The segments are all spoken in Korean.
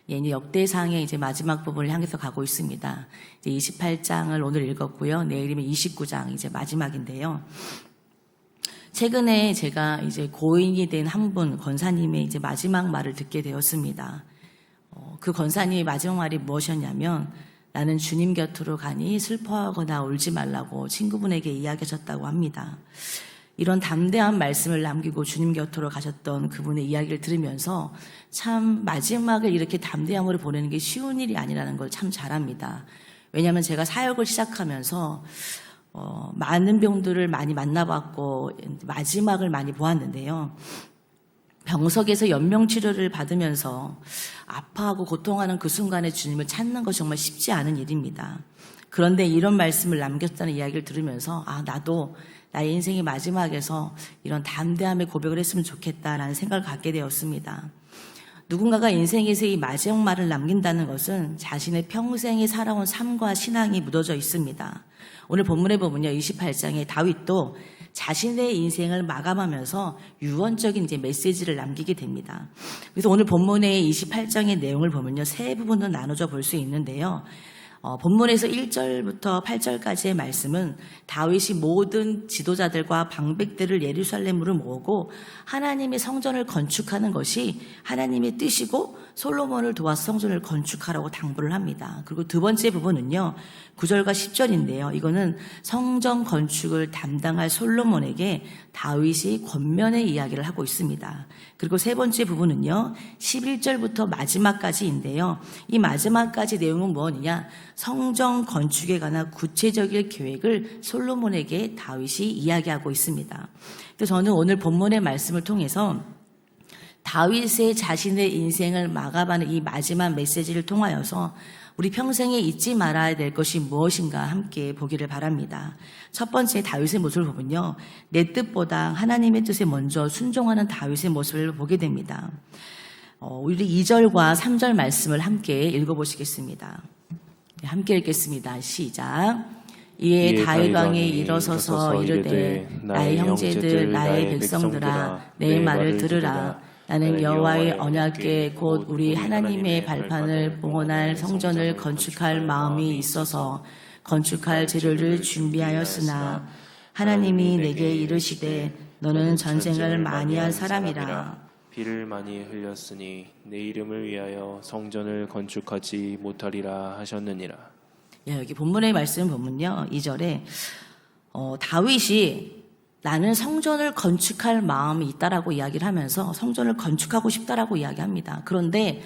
이제 역대상의 이제 마지막 부분을 향해서 가고 있습니다. 이제 28장을 오늘 읽었고요. 내일이면 29장 이제 마지막인데요. 최근에 제가 이제 고인이 된 한 분 권사님의 이제 마지막 말을 듣게 되었습니다. 그 권사님의 마지막 말이 무엇이었냐면, 나는 주님 곁으로 가니 슬퍼하거나 울지 말라고 친구분에게 이야기하셨다고 합니다. 이런 담대한 말씀을 남기고 주님 곁으로 가셨던 그분의 이야기를 들으면서 참 마지막을 이렇게 담대함으로 보내는 게 쉬운 일이 아니라는 걸 참 잘 압니다. 왜냐하면 제가 사역을 시작하면서 많은 병들을 많이 만나봤고 마지막을 많이 보았는데요. 병석에서 연명치료를 받으면서 아파하고 고통하는 그 순간에 주님을 찾는 것이 정말 쉽지 않은 일입니다. 그런데 이런 말씀을 남겼다는 이야기를 들으면서 나도 나의 인생의 마지막에서 이런 담대함의 고백을 했으면 좋겠다라는 생각을 갖게 되었습니다. 누군가가 인생에서 이 마지막 말을 남긴다는 것은 자신의 평생에 살아온 삶과 신앙이 묻어져 있습니다. 오늘 본문에 보면요, 28장에 다윗도 자신의 인생을 마감하면서 유언적인 이제 메시지를 남기게 됩니다. 그래서 오늘 본문의 28장의 내용을 보면요, 세 부분으로 나눠져 볼 수 있는데요. 본문에서 1절부터 8절까지의 말씀은 다윗이 모든 지도자들과 방백들을 예루살렘으로 모으고 하나님의 성전을 건축하는 것이 하나님의 뜻이고 솔로몬을 도와서 성전을 건축하라고 당부를 합니다. 그리고 두 번째 부분은요, 9절과 10절인데요. 이거는 성전 건축을 담당할 솔로몬에게 다윗이 권면의 이야기를 하고 있습니다. 그리고 세 번째 부분은요, 11절부터 마지막까지인데요. 이 마지막까지 내용은 뭐냐? 성전 건축에 관한 구체적인 계획을 솔로몬에게 다윗이 이야기하고 있습니다. 그래서 저는 오늘 본문의 말씀을 통해서 다윗의 자신의 인생을 마감하는 이 마지막 메시지를 통하여서 우리 평생에 잊지 말아야 될 것이 무엇인가 함께 보기를 바랍니다. 첫 번째 다윗의 모습을 보면요, 내 뜻보다 하나님의 뜻에 먼저 순종하는 다윗의 모습을 보게 됩니다. 우리 2절과 3절 말씀을 함께 읽어보시겠습니다. 함께 읽겠습니다. 시작. 이에 다윗 왕이 일어서서 이르되 나의 형제들 나의 백성들아 내 말을 들으라. 나는 여호와의 언약궤 곧 우리 하나님의 발판을 봉헌할 성전을 건축할 마음이 있어서 건축할 재료를 준비하였으나 하나님이 내게 이르시되 너는 전쟁을 많이 한 사람이라. 피를 많이 흘렸으니 내 이름을 위하여 성전을 건축하지 못하리라 하셨느니라. 여기 본문의 말씀 보면요, 2절에 다윗이 나는 성전을 건축할 마음이 있다라고 이야기를 하면서 성전을 건축하고 싶다라고 이야기합니다. 그런데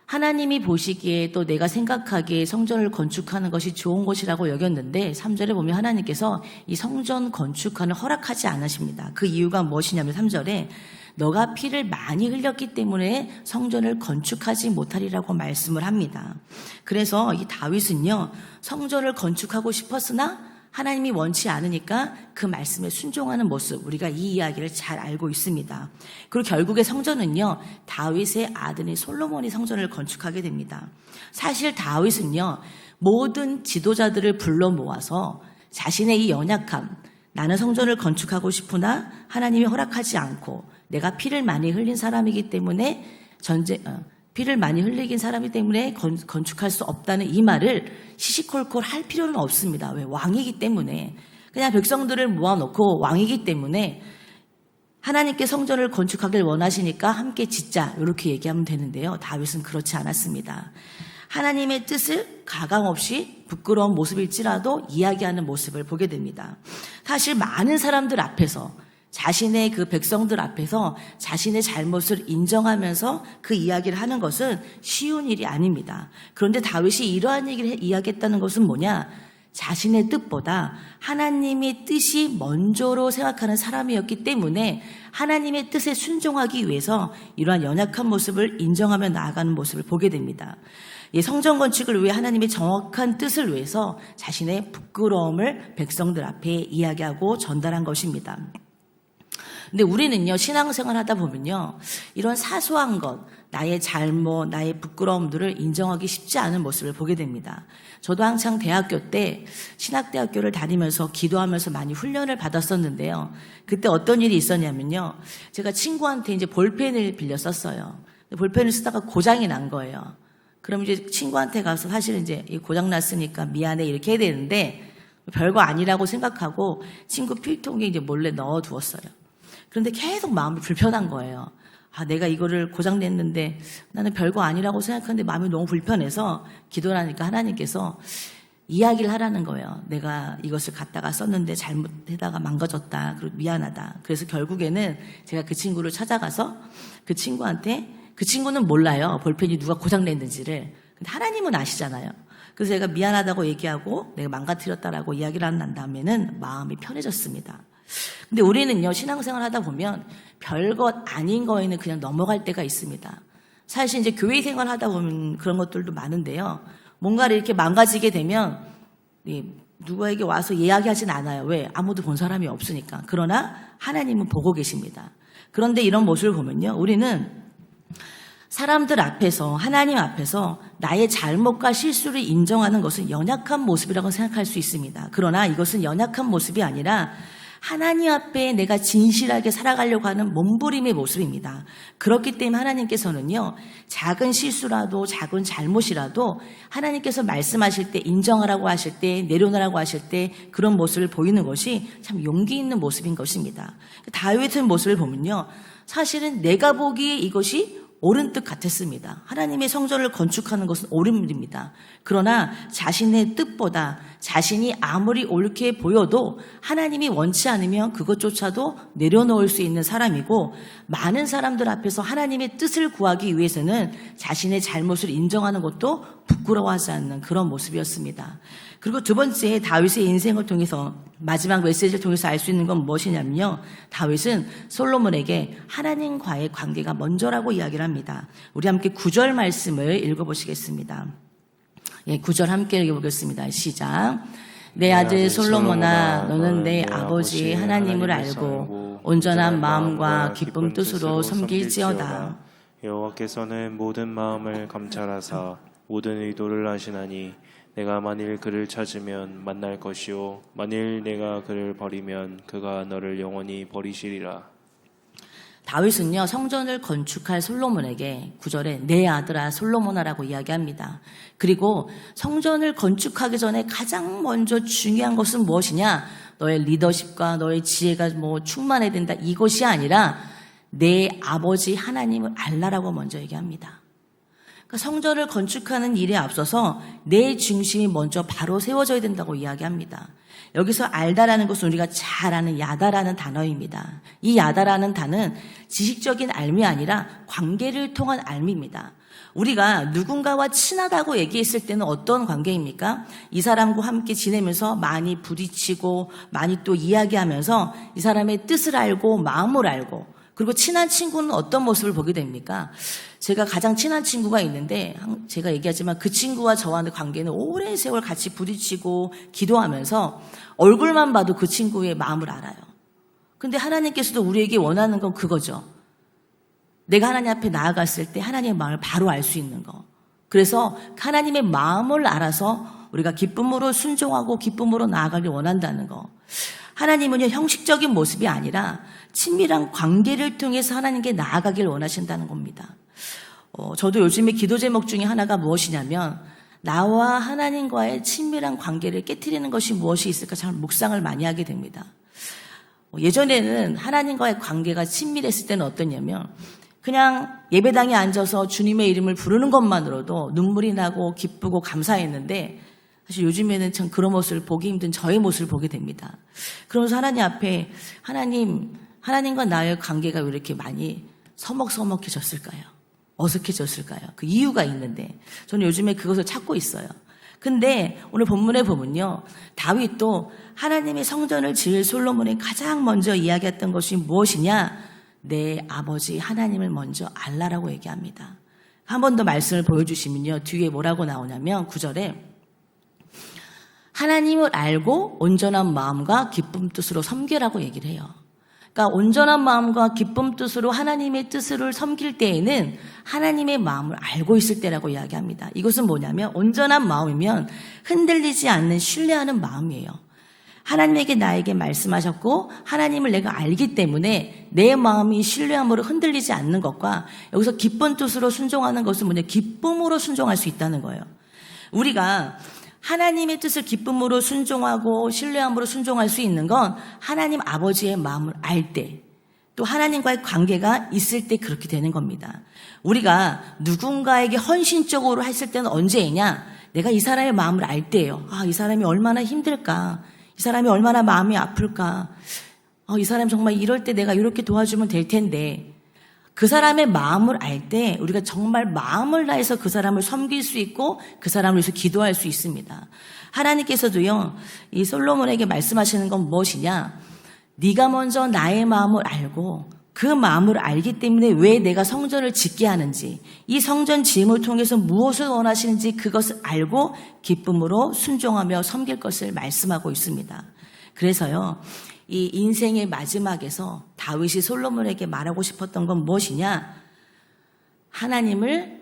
하나님이 보시기에 또 내가 생각하기에 성전을 건축하는 것이 좋은 것이라고 여겼는데 3절에 보면 하나님께서 이 성전 건축하는 허락하지 않으십니다. 그 이유가 무엇이냐면 3절에 너가 피를 많이 흘렸기 때문에 성전을 건축하지 못하리라고 말씀을 합니다. 그래서 이 다윗은요, 성전을 건축하고 싶었으나 하나님이 원치 않으니까 그 말씀에 순종하는 모습, 우리가 이 이야기를 잘 알고 있습니다. 그리고 결국에 성전은요, 다윗의 아들인 솔로몬이 성전을 건축하게 됩니다. 사실 다윗은요, 모든 지도자들을 불러 모아서 자신의 이 연약함, 나는 성전을 건축하고 싶으나 하나님이 허락하지 않고 내가 피를 많이 흘린 사람이기 때문에 피를 많이 흘리긴 사람이기 때문에 건축할 수 없다는 이 말을 시시콜콜 할 필요는 없습니다. 왜? 왕이기 때문에. 그냥 백성들을 모아놓고 왕이기 때문에 하나님께 성전을 건축하길 원하시니까 함께 짓자 이렇게 얘기하면 되는데요. 다윗은 그렇지 않았습니다. 하나님의 뜻을 가감없이 부끄러운 모습일지라도 이야기하는 모습을 보게 됩니다. 사실 많은 사람들 앞에서 자신의 그 백성들 앞에서 자신의 잘못을 인정하면서 그 이야기를 하는 것은 쉬운 일이 아닙니다. 그런데 다윗이 이러한 얘기를 이야기했다는 것은 뭐냐? 자신의 뜻보다 하나님의 뜻이 먼저로 생각하는 사람이었기 때문에 하나님의 뜻에 순종하기 위해서 이러한 연약한 모습을 인정하며 나아가는 모습을 보게 됩니다. 성전 건축을 위해 하나님의 정확한 뜻을 위해서 자신의 부끄러움을 백성들 앞에 이야기하고 전달한 것입니다. 근데 우리는요, 신앙생활 하다 보면요, 이런 사소한 것, 나의 잘못, 나의 부끄러움들을 인정하기 쉽지 않은 모습을 보게 됩니다. 저도 한창 대학교 때 신학대학교를 다니면서 기도하면서 많이 훈련을 받았었는데요. 그때 어떤 일이 있었냐면요, 제가 친구한테 이제 볼펜을 빌려 썼어요. 볼펜을 쓰다가 고장이 난 거예요. 그럼 이제 친구한테 가서 사실은 이제 고장 났으니까 미안해 이렇게 해야 되는데 별거 아니라고 생각하고 친구 필통에 이제 몰래 넣어두었어요. 그런데 계속 마음이 불편한 거예요. 아, 내가 이거를 고장 냈는데 나는 별거 아니라고 생각하는데 마음이 너무 불편해서 기도를 하니까 하나님께서 이야기를 하라는 거예요. 내가 이것을 갖다가 썼는데 잘못하다가 망가졌다. 그리고 미안하다. 그래서 결국에는 제가 그 친구를 찾아가서 그 친구한테, 그 친구는 몰라요. 볼펜이 누가 고장 냈는지를. 근데 하나님은 아시잖아요. 그래서 제가 미안하다고 얘기하고 내가 망가뜨렸다라고 이야기를 한 다음에는 마음이 편해졌습니다. 근데 우리는요, 신앙생활 하다 보면 별것 아닌 거에는 그냥 넘어갈 때가 있습니다. 사실 이제 교회 생활 하다 보면 그런 것들도 많은데요. 뭔가를 이렇게 망가지게 되면 누구에게 와서 이야기하진 않아요. 왜? 아무도 본 사람이 없으니까. 그러나 하나님은 보고 계십니다. 그런데 이런 모습을 보면요, 우리는 사람들 앞에서, 하나님 앞에서 나의 잘못과 실수를 인정하는 것은 연약한 모습이라고 생각할 수 있습니다. 그러나 이것은 연약한 모습이 아니라 하나님 앞에 내가 진실하게 살아가려고 하는 몸부림의 모습입니다. 그렇기 때문에 하나님께서는요, 작은 실수라도 작은 잘못이라도 하나님께서 말씀하실 때, 인정하라고 하실 때, 내려놓으라고 하실 때 그런 모습을 보이는 것이 참 용기 있는 모습인 것입니다. 다윗의 모습을 보면요, 사실은 내가 보기에 이것이 옳은 뜻 같았습니다. 하나님의 성전을 건축하는 것은 옳은 일입니다. 그러나 자신의 뜻보다 자신이 아무리 옳게 보여도 하나님이 원치 않으면 그것조차도 내려놓을 수 있는 사람이고, 많은 사람들 앞에서 하나님의 뜻을 구하기 위해서는 자신의 잘못을 인정하는 것도 부끄러워하지 않는 그런 모습이었습니다. 그리고 두 번째, 다윗의 인생을 통해서, 마지막 메시지를 통해서 알 수 있는 건 무엇이냐면요, 다윗은 솔로몬에게 하나님과의 관계가 먼저라고 이야기를 합니다. 우리 함께 9절 말씀을 읽어보시겠습니다. 9절 함께 읽어보겠습니다. 시작. 내 아들 솔로몬아, 너는 내 아버지 하나님을 알고 온전한 마음과 기쁜 뜻으로 섬길지어다. 여호와께서는 모든 마음을 감찰하사 모든 의도를 아시나니 내가 만일 그를 찾으면 만날 것이요 만일 내가 그를 버리면 그가 너를 영원히 버리시리라. 다윗은요, 성전을 건축할 솔로몬에게 9절에 내 아들아 솔로몬아라고 이야기합니다. 그리고 성전을 건축하기 전에 가장 먼저 중요한 것은 무엇이냐? 너의 리더십과 너의 지혜가 충만해야 된다, 이것이 아니라 내 아버지 하나님을 알라라고 먼저 얘기합니다. 그러니까 성전을 건축하는 일에 앞서서 내 중심이 먼저 바로 세워져야 된다고 이야기합니다. 여기서 알다라는 것은 우리가 잘 아는 야다라는 단어입니다. 이 야다라는 단어는 지식적인 알미 아니라 관계를 통한 알미입니다. 우리가 누군가와 친하다고 얘기했을 때는 어떤 관계입니까? 이 사람과 함께 지내면서 많이 부딪히고 많이 또 이야기하면서 이 사람의 뜻을 알고 마음을 알고, 그리고 친한 친구는 어떤 모습을 보게 됩니까? 제가 가장 친한 친구가 있는데 제가 얘기하지만 그 친구와 저와의 관계는 오랜 세월 같이 부딪히고 기도하면서 얼굴만 봐도 그 친구의 마음을 알아요. 근데 하나님께서도 우리에게 원하는 건 그거죠. 내가 하나님 앞에 나아갔을 때 하나님의 마음을 바로 알 수 있는 거. 그래서 하나님의 마음을 알아서 우리가 기쁨으로 순종하고 기쁨으로 나아가길 원한다는 거. 하나님은요, 형식적인 모습이 아니라 친밀한 관계를 통해서 하나님께 나아가길 원하신다는 겁니다. 저도 요즘에 기도 제목 중에 하나가 무엇이냐면, 나와 하나님과의 친밀한 관계를 깨트리는 것이 무엇이 있을까 참 묵상을 많이 하게 됩니다. 예전에는 하나님과의 관계가 친밀했을 때는 어떠냐면, 그냥 예배당에 앉아서 주님의 이름을 부르는 것만으로도 눈물이 나고 기쁘고 감사했는데, 사실 요즘에는 참 그런 모습을 보기 힘든 저의 모습을 보게 됩니다. 그러면서 하나님 앞에, 하나님과 나의 관계가 왜 이렇게 많이 서먹서먹해졌을까요? 어색해졌을까요? 그 이유가 있는데 저는 요즘에 그것을 찾고 있어요. 근데 오늘 본문에 보면요, 다윗도 하나님의 성전을 지을 솔로몬이 가장 먼저 이야기했던 것이 무엇이냐? 내 아버지 하나님을 먼저 알라라고 얘기합니다. 한 번 더 말씀을 보여주시면요, 뒤에 뭐라고 나오냐면 9절에 하나님을 알고 온전한 마음과 기쁨 뜻으로 섬기라고 얘기를 해요. 그러니까 온전한 마음과 기쁨 뜻으로 하나님의 뜻을 섬길 때에는 하나님의 마음을 알고 있을 때라고 이야기합니다. 이것은 뭐냐면 온전한 마음이면 흔들리지 않는 신뢰하는 마음이에요. 하나님에게 나에게 말씀하셨고 하나님을 내가 알기 때문에 내 마음이 신뢰함으로 흔들리지 않는 것과 여기서 기쁜 뜻으로 순종하는 것은 뭐냐? 기쁨으로 순종할 수 있다는 거예요. 우리가 하나님의 뜻을 기쁨으로 순종하고 신뢰함으로 순종할 수 있는 건 하나님 아버지의 마음을 알 때, 또 하나님과의 관계가 있을 때 그렇게 되는 겁니다. 우리가 누군가에게 헌신적으로 했을 때는 언제이냐? 내가 이 사람의 마음을 알 때예요. 이 사람이 얼마나 힘들까? 이 사람이 얼마나 마음이 아플까? 이 사람 정말 이럴 때 내가 이렇게 도와주면 될 텐데. 그 사람의 마음을 알 때 우리가 정말 마음을 다해서 그 사람을 섬길 수 있고 그 사람을 위해서 기도할 수 있습니다. 하나님께서도요, 이 솔로몬에게 말씀하시는 건 무엇이냐? 네가 먼저 나의 마음을 알고 그 마음을 알기 때문에 왜 내가 성전을 짓게 하는지, 이 성전 지음을 통해서 무엇을 원하시는지 그것을 알고 기쁨으로 순종하며 섬길 것을 말씀하고 있습니다. 그래서요, 이 인생의 마지막에서 다윗이 솔로몬에게 말하고 싶었던 건 무엇이냐? 하나님을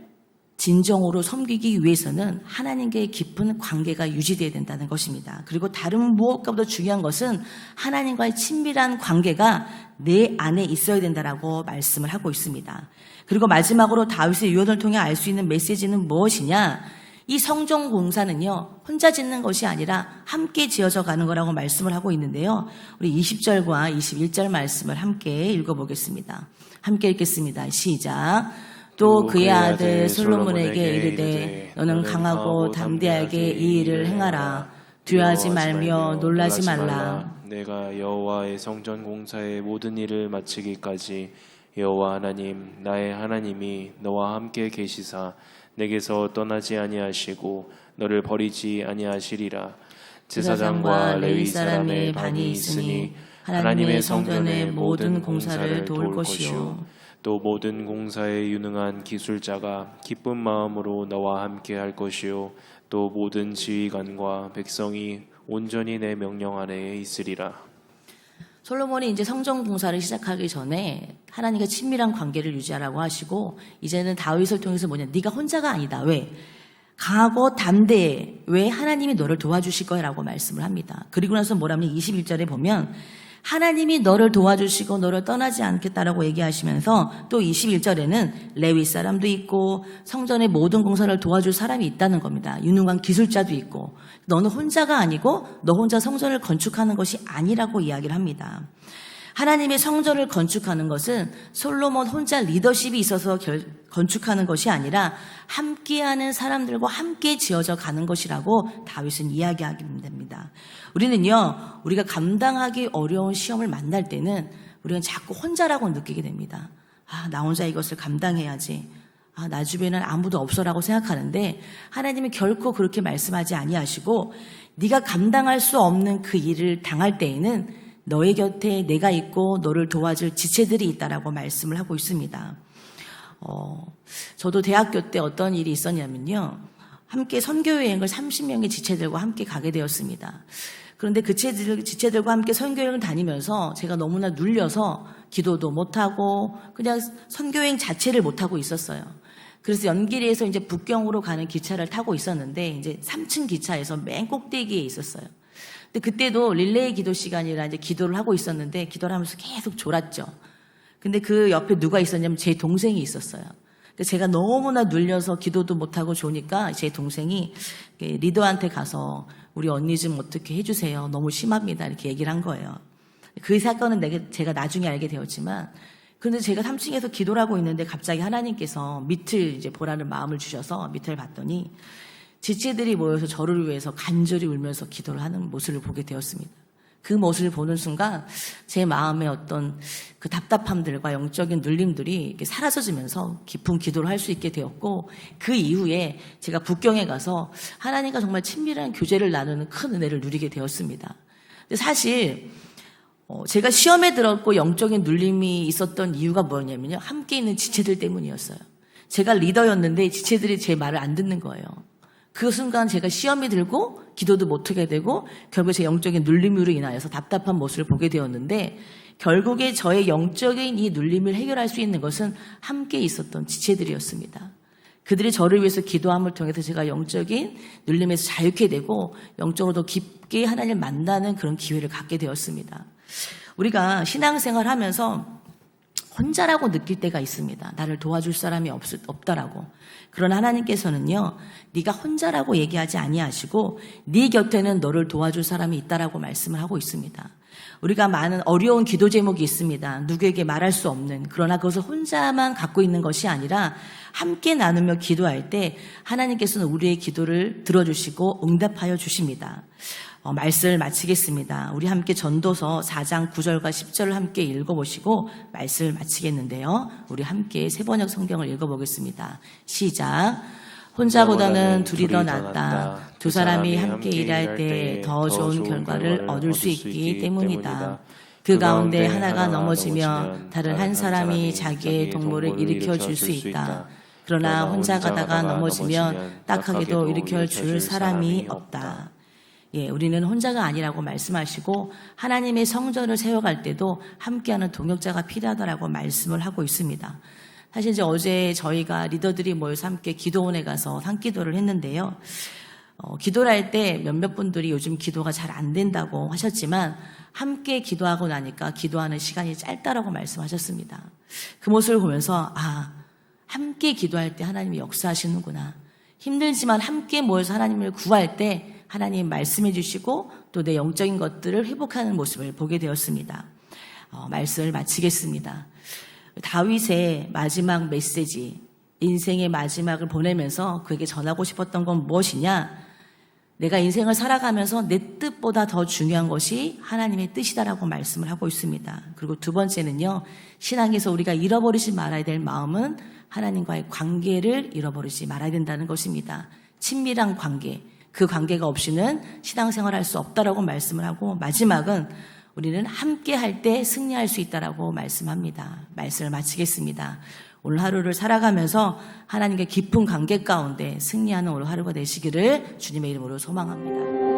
진정으로 섬기기 위해서는 하나님과의 깊은 관계가 유지되어야 된다는 것입니다. 그리고 다른 무엇보다 중요한 것은 하나님과의 친밀한 관계가 내 안에 있어야 된다라고 말씀을 하고 있습니다. 그리고 마지막으로 다윗의 유언을 통해 알 수 있는 메시지는 무엇이냐? 이 성전 공사는요, 혼자 짓는 것이 아니라 함께 지어져 가는 거라고 말씀을 하고 있는데요. 우리 20절과 21절 말씀을 함께 읽어보겠습니다. 함께 읽겠습니다. 시작. 또 그의 아들 솔로몬에게 이르되 너는 강하고 담대하게 이 일을 행하라. 두려워하지 말며 놀라지 말라. 내가 여호와의 성전 공사의 모든 일을 마치기까지 여호와 하나님 나의 하나님이 너와 함께 계시사 내게서 떠나지 아니하시고 너를 버리지 아니하시리라. 제사장과 레위 사람의 반이 있으니 하나님의 성전의 모든 공사를 도울 것이요 또 모든 공사에 유능한 기술자가 기쁜 마음으로 너와 함께 할 것이요 또 모든 지휘관과 백성이 온전히 내 명령 아래에 있으리라. 솔로몬이 이제 성전 공사를 시작하기 전에 하나님과 친밀한 관계를 유지하라고 하시고, 이제는 다윗을 통해서 뭐냐? 네가 혼자가 아니다. 왜? 강하고 담대해. 왜? 하나님이 너를 도와주실 거라고 말씀을 합니다. 그리고 나서 뭐라면 21절에 보면 하나님이 너를 도와주시고 너를 떠나지 않겠다라고 얘기하시면서 또 21절에는 레위 사람도 있고 성전의 모든 공사를 도와줄 사람이 있다는 겁니다. 유능한 기술자도 있고 너는 혼자가 아니고 너 혼자 성전을 건축하는 것이 아니라고 이야기를 합니다. 하나님의 성전을 건축하는 것은 솔로몬 혼자 리더십이 있어서 건축하는 것이 아니라 함께하는 사람들과 함께 지어져 가는 것이라고 다윗은 이야기하게 됩니다. 우리는요, 우리가 감당하기 어려운 시험을 만날 때는 우리는 자꾸 혼자라고 느끼게 됩니다. 나 혼자 이것을 감당해야지. 나 주변에는 아무도 없어라고 생각하는데 하나님은 결코 그렇게 말씀하지 아니하시고 네가 감당할 수 없는 그 일을 당할 때에는 너의 곁에 내가 있고 너를 도와줄 지체들이 있다라고 말씀을 하고 있습니다. 저도 대학교 때 어떤 일이 있었냐면요. 함께 선교여행을 30명의 지체들과 함께 가게 되었습니다. 그런데 그 지체들과 함께 선교여행을 다니면서 제가 너무나 눌려서 기도도 못하고 그냥 선교여행 자체를 못하고 있었어요. 그래서 연길에서 이제 북경으로 가는 기차를 타고 있었는데 이제 3층 기차에서 맨 꼭대기에 있었어요. 근데 그때도 릴레이 기도 시간이라 이제 기도를 하고 있었는데 기도를 하면서 계속 졸았죠. 근데 그 옆에 누가 있었냐면 제 동생이 있었어요. 근데 제가 너무나 눌려서 기도도 못하고 좋으니까 제 동생이 리더한테 가서 우리 언니 좀 어떻게 해주세요. 너무 심합니다. 이렇게 얘기를 한 거예요. 그 사건은 제가 나중에 알게 되었지만, 그런데 제가 3층에서 기도를 하고 있는데 갑자기 하나님께서 밑을 이제 보라는 마음을 주셔서 밑을 봤더니 지체들이 모여서 저를 위해서 간절히 울면서 기도를 하는 모습을 보게 되었습니다. 그 모습을 보는 순간 제 마음의 어떤 그 답답함들과 영적인 눌림들이 이렇게 사라져지면서 깊은 기도를 할 수 있게 되었고, 그 이후에 제가 북경에 가서 하나님과 정말 친밀한 교제를 나누는 큰 은혜를 누리게 되었습니다. 근데 사실 제가 시험에 들었고 영적인 눌림이 있었던 이유가 뭐였냐면요, 함께 있는 지체들 때문이었어요. 제가 리더였는데 지체들이 제 말을 안 듣는 거예요. 그 순간 제가 시험이 들고 기도도 못하게 되고 결국 제 영적인 눌림으로 인하여서 답답한 모습을 보게 되었는데, 결국에 저의 영적인 이 눌림을 해결할 수 있는 것은 함께 있었던 지체들이었습니다. 그들이 저를 위해서 기도함을 통해서 제가 영적인 눌림에서 자유케 되고 영적으로 더 깊게 하나님을 만나는 그런 기회를 갖게 되었습니다. 우리가 신앙생활 하면서 혼자라고 느낄 때가 있습니다. 나를 도와줄 사람이 없다라고. 그러나 하나님께서는요, 네가 혼자라고 얘기하지 아니하시고 네 곁에는 너를 도와줄 사람이 있다라고 말씀을 하고 있습니다. 우리가 많은 어려운 기도 제목이 있습니다. 누구에게 말할 수 없는. 그러나 그것을 혼자만 갖고 있는 것이 아니라 함께 나누며 기도할 때 하나님께서는 우리의 기도를 들어주시고 응답하여 주십니다. 말씀을 마치겠습니다. 우리 함께 전도서 4장 9절과 10절을 함께 읽어보시고 말씀을 마치겠는데요. 우리 함께 세번역 성경을 읽어보겠습니다. 시작. 혼자보다는 둘이 더 낫다. 두 사람이 함께 일할 때 더 좋은 결과를 얻을 수 있기 때문이다. 그 가운데 하나가 넘어지면 다른 한 사람이 자기의 동물을 일으켜 줄 수 있다. 그러나 혼자 가다가 넘어지면 딱하게도 일으켜 줄 사람이 없다. 예, 우리는 혼자가 아니라고 말씀하시고 하나님의 성전을 세워갈 때도 함께하는 동역자가 필요하다라고 말씀을 하고 있습니다. 사실 이제 어제 저희가 리더들이 모여서 함께 기도원에 가서 산기도를 했는데요. 기도를 할 때 몇몇 분들이 요즘 기도가 잘 안 된다고 하셨지만 함께 기도하고 나니까 기도하는 시간이 짧다라고 말씀하셨습니다. 그 모습을 보면서 함께 기도할 때 하나님이 역사하시는구나. 힘들지만 함께 모여서 하나님을 구할 때 하나님 말씀해 주시고 또 내 영적인 것들을 회복하는 모습을 보게 되었습니다. 말씀을 마치겠습니다. 다윗의 마지막 메시지, 인생의 마지막을 보내면서 그에게 전하고 싶었던 건 무엇이냐? 내가 인생을 살아가면서 내 뜻보다 더 중요한 것이 하나님의 뜻이다라고 말씀을 하고 있습니다. 그리고 두 번째는요, 신앙에서 우리가 잃어버리지 말아야 될 마음은 하나님과의 관계를 잃어버리지 말아야 된다는 것입니다. 친밀한 관계, 그 관계가 없이는 신앙생활 할 수 없다라고 말씀을 하고, 마지막은 우리는 함께 할 때 승리할 수 있다라고 말씀합니다. 말씀을 마치겠습니다. 오늘 하루를 살아가면서 하나님과 깊은 관계 가운데 승리하는 오늘 하루가 되시기를 주님의 이름으로 소망합니다.